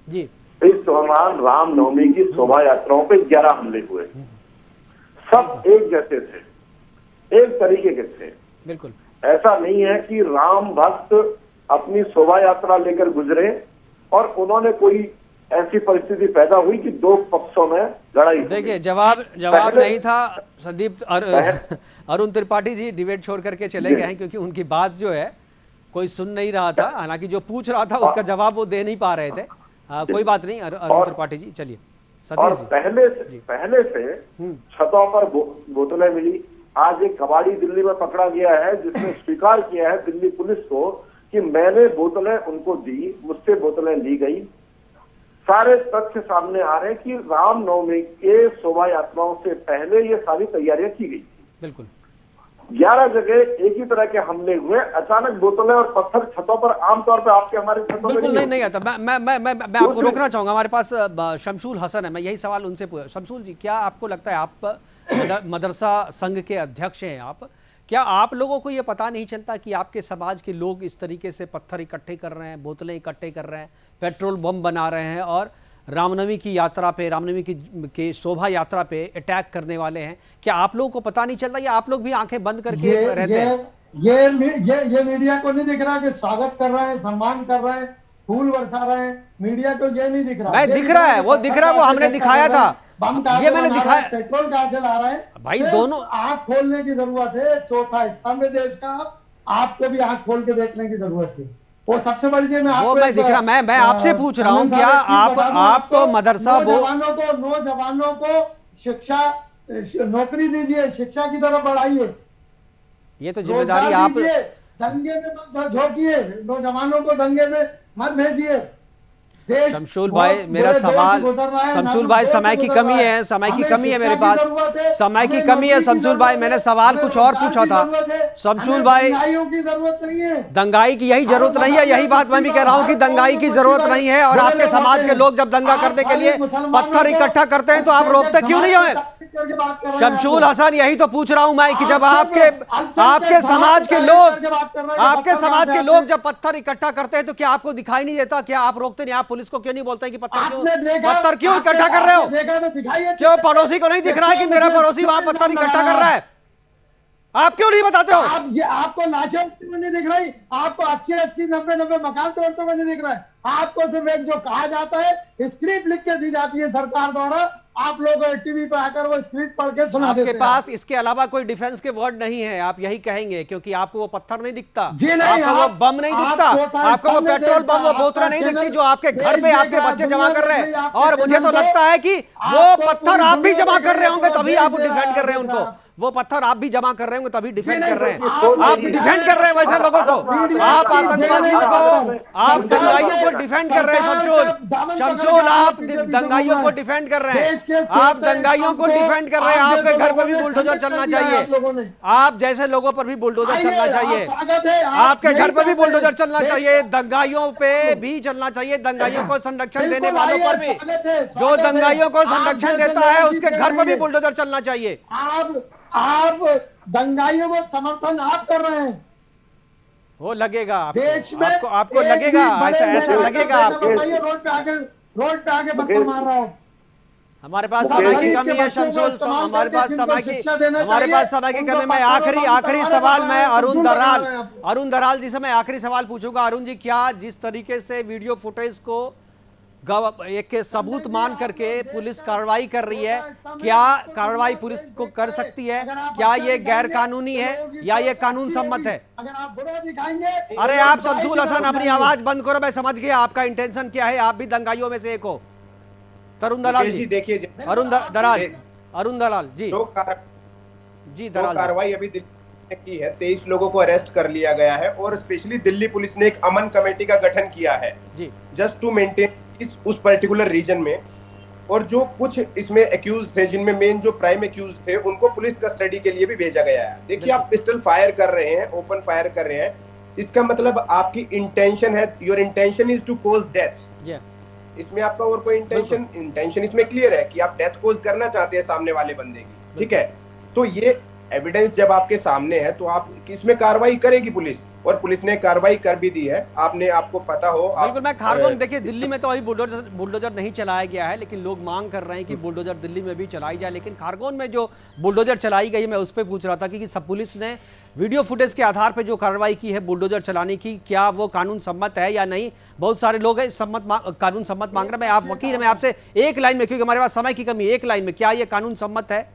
Speaker 5: जी,
Speaker 3: इस दौरान रामनवमी की शोभा यात्राओं पे 11 हमले हुए, सब एक जैसे थे, एक तरीके के थे।
Speaker 1: बिल्कुल
Speaker 3: ऐसा नहीं है कि राम भक्त अपनी शोभा यात्रा लेकर गुजरे और उन्होंने कोई ऐसी परिस्थिति पैदा हुई कि दो पक्षों में लड़ाई।
Speaker 1: देखिए जवाब नहीं था। संदीप अरुण त्रिपाठी जी डिबेट छोड़ करके चले गए हैं, क्योंकि उनकी बात जो है कोई सुन नहीं रहा था। हालांकि जो पूछ रहा था उसका जवाब वो दे नहीं पा रहे थे। कोई बात नहीं, अरुण त्रिपाठी जी चलिए।
Speaker 5: और
Speaker 1: जी।
Speaker 5: पहले से छतों पर बोतलें मिली। आज एक कबाड़ी दिल्ली में पकड़ा गया है जिसने स्वीकार किया है दिल्ली पुलिस को कि मैंने बोतलें उनको दी, मुझसे बोतलें ली गई। सारे तथ्य सामने आ रहे हैं कि रामनवमी के शोभा यात्राओं से पहले ये सारी तैयारियां की गई थी।
Speaker 1: बिल्कुल
Speaker 5: 11 जगह एक ही तरह के हमले हुए। अचानक बोतलें और पत्थर छतों पर, आमतौर पर आपके हमारे छतों पर
Speaker 1: बिल्कुल नहीं आता। मैं आपको रोकना चाहूंगा, हमारे पास शमशूल हसन है, मैं यही सवाल उनसे पूछा। शमशूल जी, क्या आपको लगता है, आप मदरसा संघ के अध्यक्ष हैं आप, क्या आप लोगों को ये पता नहीं चलता कि आपके समाज के लोग इस तरीके से पत्थर इकट्ठे कर रहे हैं, बोतलें इकट्ठे कर रहे हैं, पेट्रोल बम बना रहे हैं और रामनवमी की यात्रा पे, रामनवमी की शोभा यात्रा पे अटैक करने वाले हैं? क्या आप लोगों को पता नहीं चलता या आप लोग भी आंखें बंद करके रहते हैं?
Speaker 6: ये मीडिया को नहीं दिख रहा कि स्वागत कर रहे हैं, सम्मान कर रहे हैं, फूल बरसा रहे हैं? मीडिया को ये नहीं दिख रहा?
Speaker 1: मैं दिख रहा है, वो दिख रहा है, वो हमने दिखाया था, ये मैंने दिखाया।
Speaker 6: पेट्रोल कहां से ला रहे हैं
Speaker 1: भाई? दोनों
Speaker 6: आंख खोलने की जरूरत है। चौथा स्तंभ देश का, आपको भी आंख खोल के देखने की जरूरत है। वो सबसे बड़ी चीज
Speaker 1: वो मैं दिख रहा, मैं आपसे पूछ रहा हूँ, क्या आप तो मदरसा
Speaker 6: नौजवानों को शिक्षा, नौकरी दीजिए, शिक्षा की तरफ बढ़ाइए।
Speaker 1: ये तो जिम्मेदारी आप,
Speaker 6: दंगे में मत झोंकिए, नौजवानों को दंगे में मत भेजिए।
Speaker 1: शमशूल भाई, मेरा सवाल, शमशूल भाई समय की कमी है, समय की कमी है मेरे पास, समय की कमी है शमशूल भाई, मैंने सवाल कुछ और पूछा था। शमशूल भाई,
Speaker 6: जरूरत नहीं है,
Speaker 1: दंगाई की यही जरूरत नहीं है, यही बात मैं भी कह रहा हूँ कि दंगाई की जरूरत नहीं है। और आपके समाज के लोग जब दंगा करने के लिए पत्थर इकट्ठा करते हैं तो आप रोकते क्यों नहीं है? शमशूल हसन, यही तो पूछ रहा हूं मैं कि जब आपके समाज के लोग जब पत्थर इकट्ठा करते हैं तो क्या आपको दिखाई नहीं देता? क्या आप रोकते नहीं? आप पुलिस को क्यों नहीं बोलते हैं कि पत्थर क्यों इकट्ठा कर रहे हो? क्यों पड़ोसी को नहीं दिख रहा है कि मेरा पड़ोसी वहां पत्थर इकट्ठा कर रहा है? आप क्यों नहीं बताते हो?
Speaker 6: आपको लाशें नहीं दिख रही? आपको 80 90 मकान तोड़ते हुए नहीं दिख रहा है? आपको सिर्फ एक जो कहा जाता है, स्क्रिप्ट लिख के दी जाती है सरकार द्वारा, आप लोग टीवी पे आकर वो स्क्रिप्ट पढ़ के सुना देते हैं।
Speaker 1: आपके पास इसके अलावा कोई डिफेंस के वर्ड नहीं है, आप यही कहेंगे, क्योंकि आपको वो पत्थर नहीं दिखता, आपको वो बम नहीं दिखता, आपको वो पेट्रोल बम, वो बोतलें नहीं दिखती जो आपके घर पे आपके बच्चे जमा कर रहे हैं। और मुझे तो लगता है कि वो पत्थर आप भी जमा कर रहे होंगे तभी आप डिफेंड कर रहे हैं उनको। वो पत्थर आप भी जमा कर रहे होंगे तभी डिफेंड कर रहे हैं। आप डिफेंड कर रहे हैं वैसे लोगों को, आप आतंकवादियों को, आप दंगाइयों को डिफेंड कर रहे हैं। शमशूल, आप दंगाइयों को डिफेंड कर रहे हैं, आप दंगाइयों को डिफेंड कर रहे हैं। आपके घर पर भी बुलडोजर चलना चाहिए, आप जैसे लोगों पर भी बुलडोजर चलना चाहिए, आपके घर पर भी बुलडोजर चलना चाहिए, दंगाइयों पे भी चलना चाहिए, दंगाइयों को संरक्षण देने वालों पर भी, जो दंगाइयों को संरक्षण देता है उसके घर पर भी बुलडोजर चलना चाहिए।
Speaker 6: आप दंगाइयों को समर्थन आप कर रहे हैं,
Speaker 1: वो लगेगा
Speaker 6: देश में
Speaker 1: आपको लगेगा, ऐसा लगेगा आपको।
Speaker 6: रोड पे आके पत्थर मार रहा हूं।
Speaker 1: हमारे पास समय की कमी है शमशूल, हमारे पास समय की कमी। मैं आखिरी सवाल मैं अरुण दराल जी से मैं आखिरी सवाल पूछूंगा। अरुण जी, क्या जिस तरीके से वीडियो फुटेज को एक सबूत मान करके पुलिस कार्रवाई कर रही है, क्या कार्रवाई पुलिस को कर सकती है? क्या ये गैर कानूनी है या ये कानून सम्मत है?
Speaker 6: अगर आप बुरा दिखाएंगे,
Speaker 1: अरे आप शमशूल हसन अपनी आवाज बंद करो, मैं समझ गया आपका इंटेंशन क्या है, आप भी दंगाइयों में से एक हो। तरुण दलाल जी,
Speaker 7: देखिए,
Speaker 1: अरुण दलाल जी, दलाल
Speaker 7: कार्रवाई अभी दिल्ली की है, 23 लोगों को अरेस्ट कर लिया गया है और स्पेशली दिल्ली पुलिस ने एक अमन कमेटी का गठन किया है जी, जस्ट टू मेंटेन उस पर्टिकुलर रीजन में। और जो कुछ इसमें एक्यूज थे, जिनमें मेन जो प्राइम एक्यूज थे, उनको पुलिस कस्टडी के लिए भी भेजा गया है। देखिए, आप पिस्टल फायर कर रहे हैं, ओपन फायर कर रहे हैं, इसका मतलब आपकी इंटेंशन है, your intention is to cause death. इसमें आपका और कोई इंटेंशन इसमें क्लियर है कि आप डेथ कॉज करना चाहते हैं सामने वाले बंदे की, ठीक है? तो ये एविडेंस जब आपके सामने है तो आप इसमें कार्रवाई करेगी पुलिस, और पुलिस ने कार्रवाई कर भी दी है। आपको पता हो,
Speaker 1: बिल्कुल। मैं खारगोन, देखिए दिल्ली में तो अभी बुलडोजर नहीं चलाया गया है, लेकिन लोग मांग कर रहे हैं कि बुलडोजर दिल्ली में भी चलाई जाए। लेकिन खारगोन में जो बुलडोजर चलाई गई, मैं उस पर पूछ रहा था कि सब पुलिस ने वीडियो फुटेज के आधार पर जो कार्रवाई की है बुलडोजर चलाने की, क्या वो कानून सम्मत है या नहीं? बहुत सारे लोग हैं कानून सम्मत मांग रहे हैं। मैं आप वकील हैं, मैं आपसे एक लाइन में, क्योंकि हमारे पास समय की कमी, एक लाइन में, क्या ये कानून सम्मत है?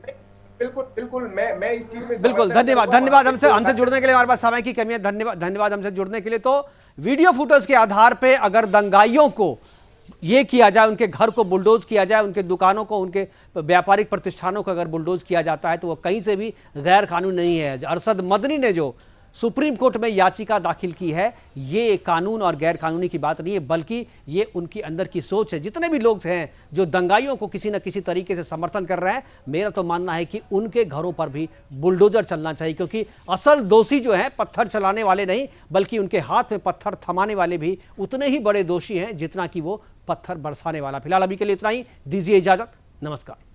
Speaker 7: बिल्कुल मैं इस चीज में
Speaker 1: बिल्कुल। धन्यवाद हमसे जुड़ने के लिए। हमारे पास समय की कमी है, धन्यवाद हमसे जुड़ने के लिए। तो वीडियो फुटेज के आधार पे अगर दंगाइयों को ये किया जाए, उनके घर को बुलडोज किया जाए, उनके दुकानों को, उनके व्यापारिक प्रतिष्ठानों को अगर बुलडोज किया जाता है तो वो कहीं से भी गैर कानूनी नहीं है। अरशद मदनी ने जो सुप्रीम कोर्ट में याचिका दाखिल की है, ये कानून और गैर कानूनी की बात नहीं है, बल्कि ये उनकी अंदर की सोच है। जितने भी लोग हैं जो दंगाइयों को किसी न किसी तरीके से समर्थन कर रहे हैं, मेरा तो मानना है कि उनके घरों पर भी बुलडोजर चलना चाहिए, क्योंकि असल दोषी जो है पत्थर चलाने वाले नहीं, बल्कि उनके हाथ में पत्थर थमाने वाले भी उतने ही बड़े दोषी हैं जितना कि वो पत्थर बरसाने वाला। फिलहाल अभी के लिए इतना ही, दीजिए इजाजत, नमस्कार।